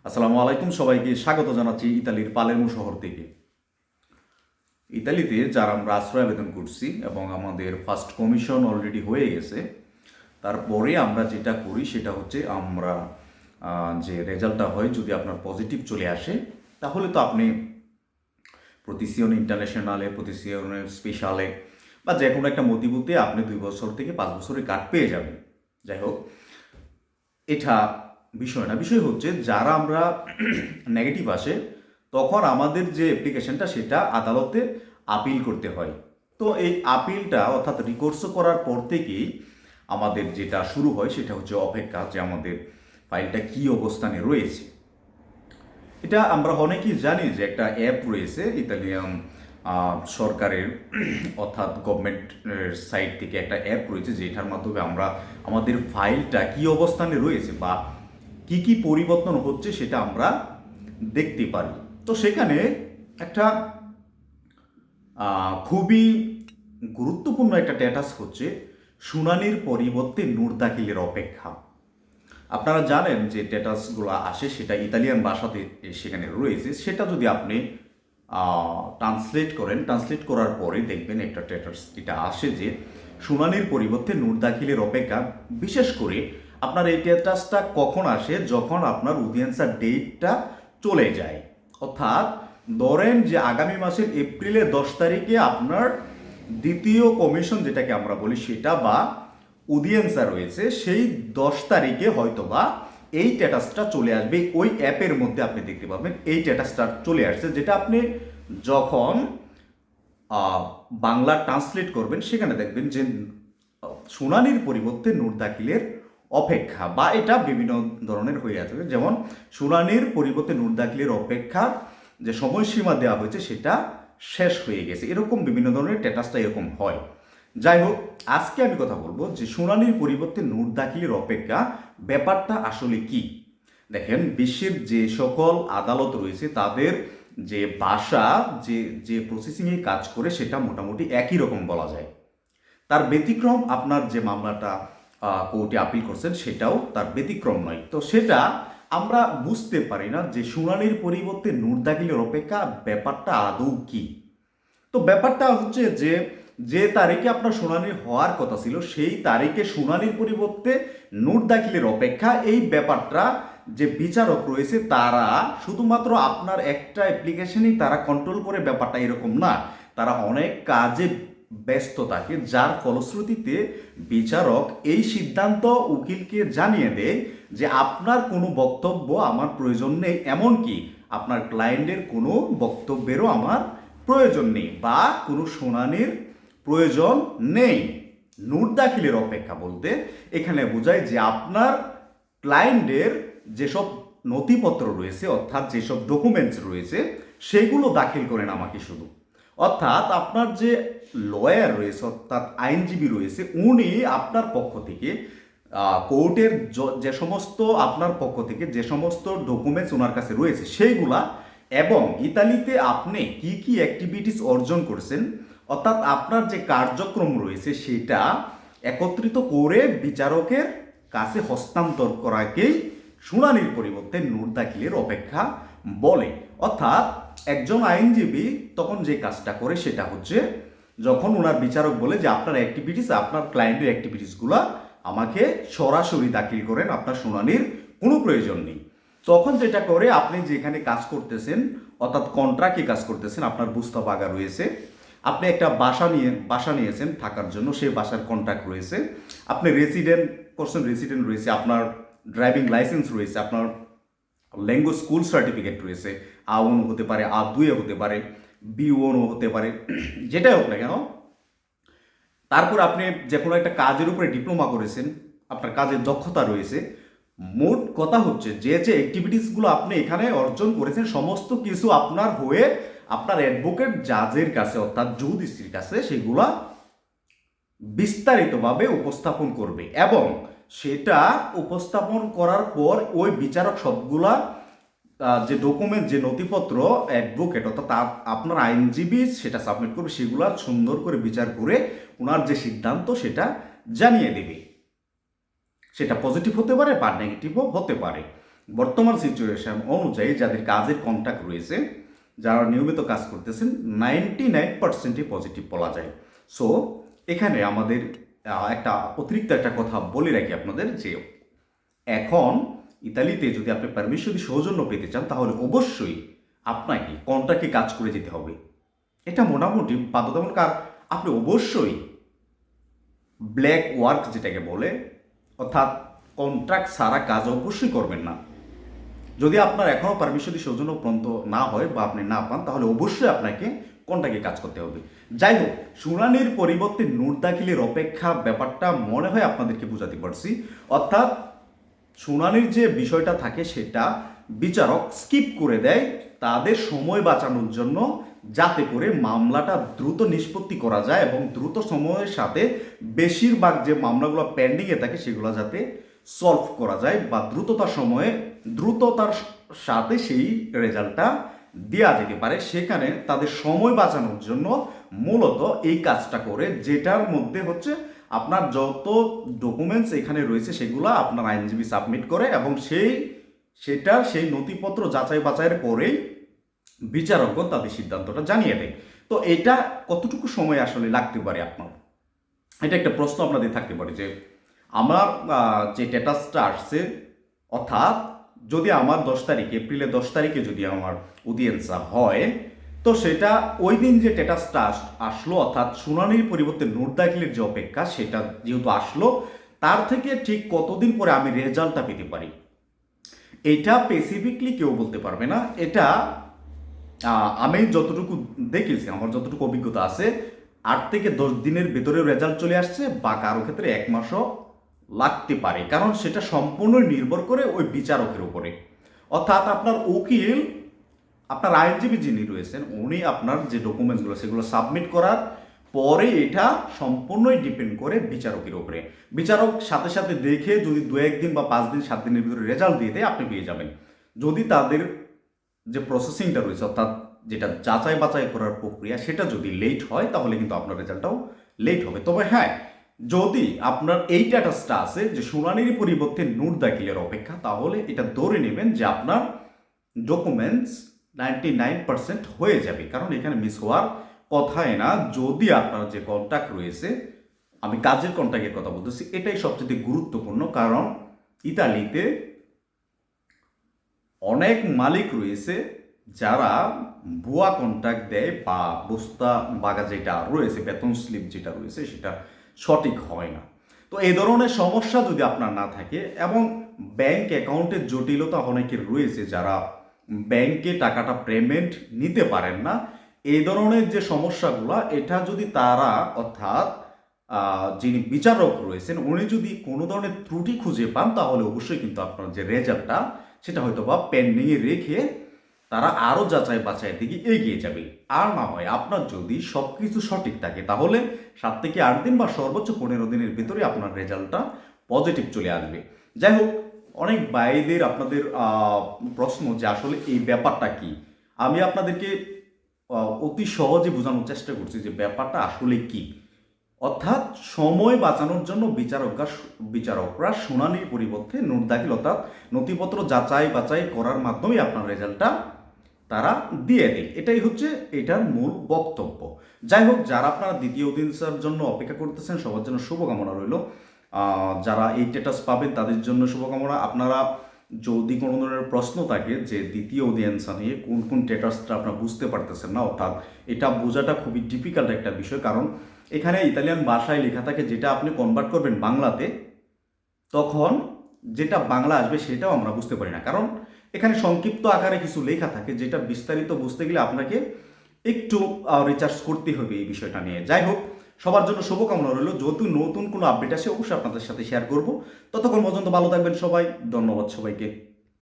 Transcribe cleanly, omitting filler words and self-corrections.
আসসালামু আলাইকুম, সবাইকে স্বাগত জানাচ্ছি ইতালির পালেরমো শহর থেকে। ইতালিতে যারা আমরা আশ্রয় আবেদন করছি এবং আমাদের ফার্স্ট কমিশন অলরেডি হয়ে গেছে, তারপরে আমরা যেটা করি সেটা হচ্ছে আমরা যে রেজাল্টটা হয়, যদি আপনার পজিটিভ চলে আসে তাহলে তো আপনি প্রতিসিয়ন ইন্টারন্যাশনালে, প্রতিসিয়নে স্পেশালে বা যে কোনো একটা মতিবুতে আপনি 2 বছর থেকে 5 বছরের কার্ড পেয়ে যাবেন। যাই হোক, এটা বিষয় না। বিষয় হচ্ছে যারা আমরা নেগেটিভ আসে তখন আমাদের যে অ্যাপ্লিকেশনটা সেটা আদালতে আপিল করতে হয়। তো এই আপিলটা অর্থাৎ রিকোর্স করার পর থেকেই আমাদের যেটা শুরু হয় সেটা হচ্ছে অপেক্ষা, যে আমাদের ফাইলটা কী অবস্থানে রয়েছে। এটা আমরা অনেকেই জানি যে একটা অ্যাপ রয়েছে ইতালিয়ান সরকারের অর্থাৎ গভর্নমেন্টের সাইট থেকে একটা অ্যাপ রয়েছে, যেটার মাধ্যমে আমরা আমাদের ফাইলটা কী অবস্থানে রয়েছে বা কি কি পরিবর্তন হচ্ছে সেটা আমরা দেখতে পারি। তো সেখানে একটা খুবই গুরুত্বপূর্ণ একটা স্ট্যাটাস হচ্ছে শুনানির পরিবর্তে নোট দাখিলের অপেক্ষা। আপনারা জানেন যে স্ট্যাটাসগুলো আসে সেটা ইতালিয়ান ভাষাতে সেখানে রয়েছে। সেটা যদি আপনি ট্রান্সলেট করার পরে দেখবেন একটা স্ট্যাটাস এটা আসে যে শুনানির পরিবর্তে নোট দাখিলের অপেক্ষা। বিশেষ করে আপনার এই স্ট্যাটাসটা কখন আসে, যখন আপনার অডিয়েন্সার ডেটটা চলে যায়। অর্থাৎ ধরেন যে আগামী মাসের এপ্রিলের 10 তারিখে আপনার দ্বিতীয় কমিশন যেটাকে আমরা বলি সেটা বা অডিয়েন্সা রয়েছে, সেই 10 তারিখে হয়তোবা এই স্ট্যাটাসটা চলে আসবে। ওই অ্যাপের মধ্যে আপনি দেখতে পাবেন এই স্ট্যাটাসটা চলে আসছে, যেটা আপনি যখন বাংলা ট্রান্সলেট করবেন সেখানে দেখবেন যে শুনানির পরিবর্তে নোট দাখিলের অপেক্ষা, বা এটা বিভিন্ন ধরনের হয়ে আছে। যেমন শুনানির পরিবর্তে নোট দাখিলের অপেক্ষা যে সময়সীমা দেওয়া হয়েছে সেটা শেষ হয়ে গেছে, এরকম বিভিন্ন ধরনের স্ট্যাটাসটা এরকম হয়। যাই হোক, আজকে আমি কথা বলবো যে শুনানির পরিবর্তে নোট দাখিলের অপেক্ষা ব্যাপারটা আসলে কি। দেখেন, বিশ্বের যে সকল আদালত রয়েছে তাদের যে ভাষা, যে যে প্রসেসিংয়ে কাজ করে সেটা মোটামুটি একই রকম বলা যায়। তার ব্যতিক্রম আপনার যে মামলাটা কোর্টে আপিল করছেন সেটাও তার ব্যতিক্রম নয়। তো সেটা আমরা বুঝতে পারি না যে শুনানির পরিবর্তে নোট দাখিলের অপেক্ষা ব্যাপারটা আদৌ কি। তো ব্যাপারটা হচ্ছে যে যে তারিখে আপনার শুনানি হওয়ার কথা ছিল সেই তারিখে শুনানির পরিবর্তে নোট দাখিলের অপেক্ষা, এই ব্যাপারটা যে বিচারক রয়েছে তারা শুধুমাত্র আপনার একটা অ্যাপ্লিকেশনই তারা কন্ট্রোল করে, ব্যাপারটা এরকম না। তারা অনেক কাজে ব্যস্ত থাকে, যার ফলশ্রুতিতে বিচারক এই সিদ্ধান্ত উকিলকে জানিয়ে দেয় যে আপনার কোনো বক্তব্য আমার প্রয়োজন নেই, এমনকি আপনার ক্লায়েন্টের কোনো বক্তব্যেরও আমার প্রয়োজন নেই বা কোনো শুনানির প্রয়োজন নেই। নোট দাখিলের অপেক্ষা বলতে এখানে বোঝায় যে আপনার ক্লায়েন্টের যেসব নথিপত্র রয়েছে অর্থাৎ যেসব ডকুমেন্টস রয়েছে সেগুলো দাখিল করেন আমাকে শুধু। অর্থাৎ আপনার যে লয়ার রয়েছে অর্থাৎ আইনজীবী রয়েছে, উনি আপনার পক্ষ থেকে কোর্টের যে সমস্ত আপনার পক্ষ থেকে যে সমস্ত ডকুমেন্টস ওনার কাছে রয়েছে সেইগুলা, এবং ইতালিতে আপনি কি কি অ্যাক্টিভিটিস অর্জন করছেন অর্থাৎ আপনার যে কার্যক্রম রয়েছে সেটা একত্রিত করে বিচারকের কাছে হস্তান্তর করাকেই শুনানির পরিবর্তে নোট দাখিলের অপেক্ষা বলে। অর্থাৎ একজন আইনজীবী তখন যে কাজটা করে সেটা হচ্ছে, যখন ওনার বিচারক বলে যে আপনার অ্যাক্টিভিটিস, আপনার ক্লায়েন্টের অ্যাক্টিভিটিসগুলো আমাকে সরাসরি দাখিল করেন, আপনার শুনানির কোনো প্রয়োজন নেই, তখন যেটা করে আপনি যেখানে কাজ করতেছেন অর্থাৎ কন্ট্রাক্টে কাজ করতেছেন, আপনার বুস্তাবাগা রয়েছে, আপনি একটা বাসা নিয়েছেন থাকার জন্য, সেই বাসার কন্ট্রাক্ট রয়েছে, আপনি রেসিডেন্ট রয়েছে, আপনার ড্রাইভিং লাইসেন্স রয়েছে, আপনার ল্যাঙ্গুয়েজ স্কুল সার্টিফিকেট রয়েছে, A1 হতে পারে, A2 হতে পারে, B1 হতে পারে, যেটাই হোক না কেন। তারপর আপনি যে কোনো একটা কাজের উপরে ডিপ্লোমা করেছেন, আপনার কাজের দক্ষতা রয়েছে। মোট কথা হচ্ছে যে যে অ্যাক্টিভিটিসগুলো আপনি এখানে অর্জন করেছেন সমস্ত কিছু আপনার হয়ে আপনার অ্যাডভোকেট জাজের কাছে অর্থাৎ জুডিসির কাছে সেগুলা বিস্তারিতভাবে উপস্থাপন করবে, এবং সেটা উপস্থাপন করার পর ওই বিচারক সবগুলা যে ডকুমেন্ট, যে নথিপত্র অ্যাডভোকেট অর্থাৎ আপনার আইনজীবী সেটা সাবমিট করবে, সেগুলা সুন্দর করে বিচার করে ওনার যে সিদ্ধান্ত সেটা জানিয়ে দেবে। সেটা পজিটিভ হতে পারে বা নেগেটিভও হতে পারে। বর্তমান সিচুয়েশন অনুযায়ী যাদের কাজের কন্ট্যাক্ট রয়েছে, যারা নিয়মিত কাজ করতেছেন, 99%ই পজিটিভ বলা যায়। সো এখানে আমাদের একটা অতিরিক্ত একটা কথা বলে রাখি আপনাদের, যে এখন ইতালিতে যদি আপনি পারমিশনারি সৌজন্য পেতে চান তাহলে অবশ্যই আপনাকে কন্ট্রাক্টে কাজ করে যেতে হবে। এটা মোটামুটি বাধ্যতামূলক। আর আপনি অবশ্যই ব্ল্যাক ওয়ার্ক যেটাকে বলে, অর্থাৎ কন্ট্রাক্ট ছাড়া কাজ অবশ্যই করবেন না। যদি আপনার এখনও পারমিশনারি সৌজন্য পর্যন্ত না হয় বা আপনি না পান, তাহলে অবশ্যই আপনাকে কন্ট্রাক্টে কাজ করতে হবে। যাই হোক, শুনানির পরিবর্তে নোট দাখিলের অপেক্ষা ব্যাপারটা মনে হয় আপনাদেরকে বোঝাতে পারছি। অর্থাৎ শুনানির যে বিষয়টা থাকে সেটা বিচারক স্কিপ করে দেয় তাদের সময় বাঁচানোর জন্য, যাতে করে মামলাটা দ্রুত নিষ্পত্তি করা যায় এবং দ্রুত সময়ের সাথে বেশিরভাগ যে মামলাগুলো পেন্ডিংয়ে থাকে সেগুলো যাতে সলভ করা যায় বা দ্রুততার সাথে সেই রেজাল্টটা দেওয়া যেতে পারে। সেখানে তাদের সময় বাঁচানোর জন্য মূলত এই কাজটা করে, যেটার মধ্যে হচ্ছে আপনার যত ডকুমেন্টস এখানে রয়েছে সেগুলো আপনার আইনজীবী সাবমিট করে এবং সেই নথিপত্র যাচাই বাছাইয়ের পরেই বিচারকগণ তাদের সিদ্ধান্তটা জানিয়ে দেয়। তো এটা কতটুকু সময় আসলে লাগতে পারে আপনার, এটা একটা প্রশ্ন আপনাদের থাকতে পারে। যে আমার যে স্ট্যাটাসটা আসছে, অর্থাৎ যদি আমার এপ্রিলের 10 তারিখে যদি আমার অডিয়েন্সটা হয়, তো সেটা ওই দিন যে স্ট্যাটাসটা আসলো, অর্থাৎ শুনানির পরিবর্তে নোট দাখিলের যে অপেক্ষা সেটা যেহেতু আসলো, তার থেকে ঠিক কতদিন পরে আমি রেজাল্টটা পেতে পারি, এটা স্পেসিফিকলি কেউ বলতে পারবে না। এটা আমি যতটুকু দেখেছি, আমার যতটুকু অভিজ্ঞতা আছে, 8 থেকে 10 দিনের ভেতরে রেজাল্ট চলে আসছে, বা কারো ক্ষেত্রে 1 মাসও লাগতে পারে। কারণ সেটা সম্পূর্ণ নির্ভর করে ওই বিচারকের উপরে। অর্থাৎ আপনার উকিল, আপনার আইনজীবী যিনি রয়েছেন, উনি আপনার যে ডকুমেন্টসগুলো সেগুলো সাবমিট করার পরে এটা সম্পূর্ণই ডিপেন্ড করে বিচারকের উপরে। বিচারক সাথে সাথে দেখে যদি 2-1 দিন বা 5 দিন 7 দিনের ভিতরে রেজাল্ট দিয়ে দেয়, আপনি পেয়ে যাবেন। যদি তাদের যে প্রসেসিংটা রয়েছে, অর্থাৎ যেটা যাচাই বাছাই করার প্রক্রিয়া, সেটা যদি লেট হয় তাহলে কিন্তু আপনার রেজাল্টটাও লেট হবে। তবে হ্যাঁ, যদি আপনার এই স্ট্যাটাসটা আছে যে শুনানির পরিবর্তে নোট দাখিলের অপেক্ষা, তাহলে এটা ধরে নেবেন যে আপনার ডকুমেন্টস 99% হয়ে যাবে। কারণ এখানে মিস হওয়ার কথাই না। যদি আপনার যে কন্ট্যাক্ট রয়েছে, আমি কাজের কন্ট্যাক্টের কথা বলতেছি, এটাই সবচেয়ে গুরুত্বপূর্ণ। কারণ ইতালিতে অনেক মালিক রয়েছে যারা ভুয়া কন্ট্রাক্ট দেয়, বা বস্তা বাগা যেটা রয়েছে, বেতন স্লিপ যেটা রয়েছে সেটা সঠিক হয় না। তো এই ধরনের সমস্যা যদি আপনার না থাকে, এবং ব্যাংক অ্যাকাউন্টের জটিলতা অনেকের রয়েছে, যারা ব্যাংকে টাকাটা পেমেন্ট নিতে পারেন না, এই ধরনের যে সমস্যাগুলো, এটা যদি তারা, অর্থাৎ যিনি বিচারক রয়েছেন, উনি যদি কোনো ধরনের ত্রুটি খুঁজে পান, তাহলে অবশ্যই কিন্তু আপনার যে রেজাল্টটা সেটা হয়তো বা পেন্ডিংয়ে রেখে তারা আরও যাচাই বাছাইয়ের দিকে এগিয়ে যাবে। আর না হয় আপনার যদি সব কিছু সঠিক থাকে, তাহলে 7 থেকে 8 দিন বা সর্বোচ্চ 15 দিনের ভিতরে আপনার রেজাল্টটা পজিটিভ চলে আসবে। যাই হোক, অনেক ভাইদের আপনাদের প্রশ্ন যে আসলে এই ব্যাপারটা কি, আমি আপনাদেরকে অতি সহজে বোঝানোর চেষ্টা করছি যে ব্যাপারটা আসলে কি। অর্থাৎ সময় বাঁচানোর জন্য বিচারকরা শুনানির পরিবর্তে নোট দাখিল, অর্থাৎ নথিপত্র যাচাই বাছাই করার মাধ্যমে আপনার রেজাল্টটা তারা দিয়ে দেয়। এটাই হচ্ছে এটার মূল বক্তব্য। যাই হোক, যারা আপনারা দ্বিতীয় অডিয়েন্সের জন্য অপেক্ষা করতেছেন, সবার জন্য শুভকামনা রইল। যারা এই স্ট্যাটাস পাবেন তাদের জন্য শুভকামনা। আপনারা যদি কোনো ধরনের প্রশ্ন থাকে যে দ্বিতীয় অডিয়েন্স নিয়ে কোন কোন স্ট্যাটাসটা আপনারা বুঝতে পারতেছেন না, অর্থাৎ এটা বোঝাটা খুবই ডিফিকাল্ট একটা বিষয়। কারণ এখানে ইতালিয়ান ভাষায় লেখা থাকে, যেটা আপনি কনভার্ট করবেন বাংলাতে, তখন যেটা বাংলা আসবে সেটাও আমরা বুঝতে পারি না। কারণ এখানে সংক্ষিপ্ত আকারে কিছু লেখা থাকে, যেটা বিস্তারিত বুঝতে গেলে আপনাকে একটু রিসার্চ করতে হবে এই বিষয়টা নিয়ে। যাই হোক, সবার জন্য শুভকামনা রইল। যেহেতু নতুন কোনো আপডেট আসে অবশ্যই আপনাদের সাথে শেয়ার করব। ততক্ষণ পর্যন্ত ভালো থাকবেন সবাই। ধন্যবাদ সবাইকে।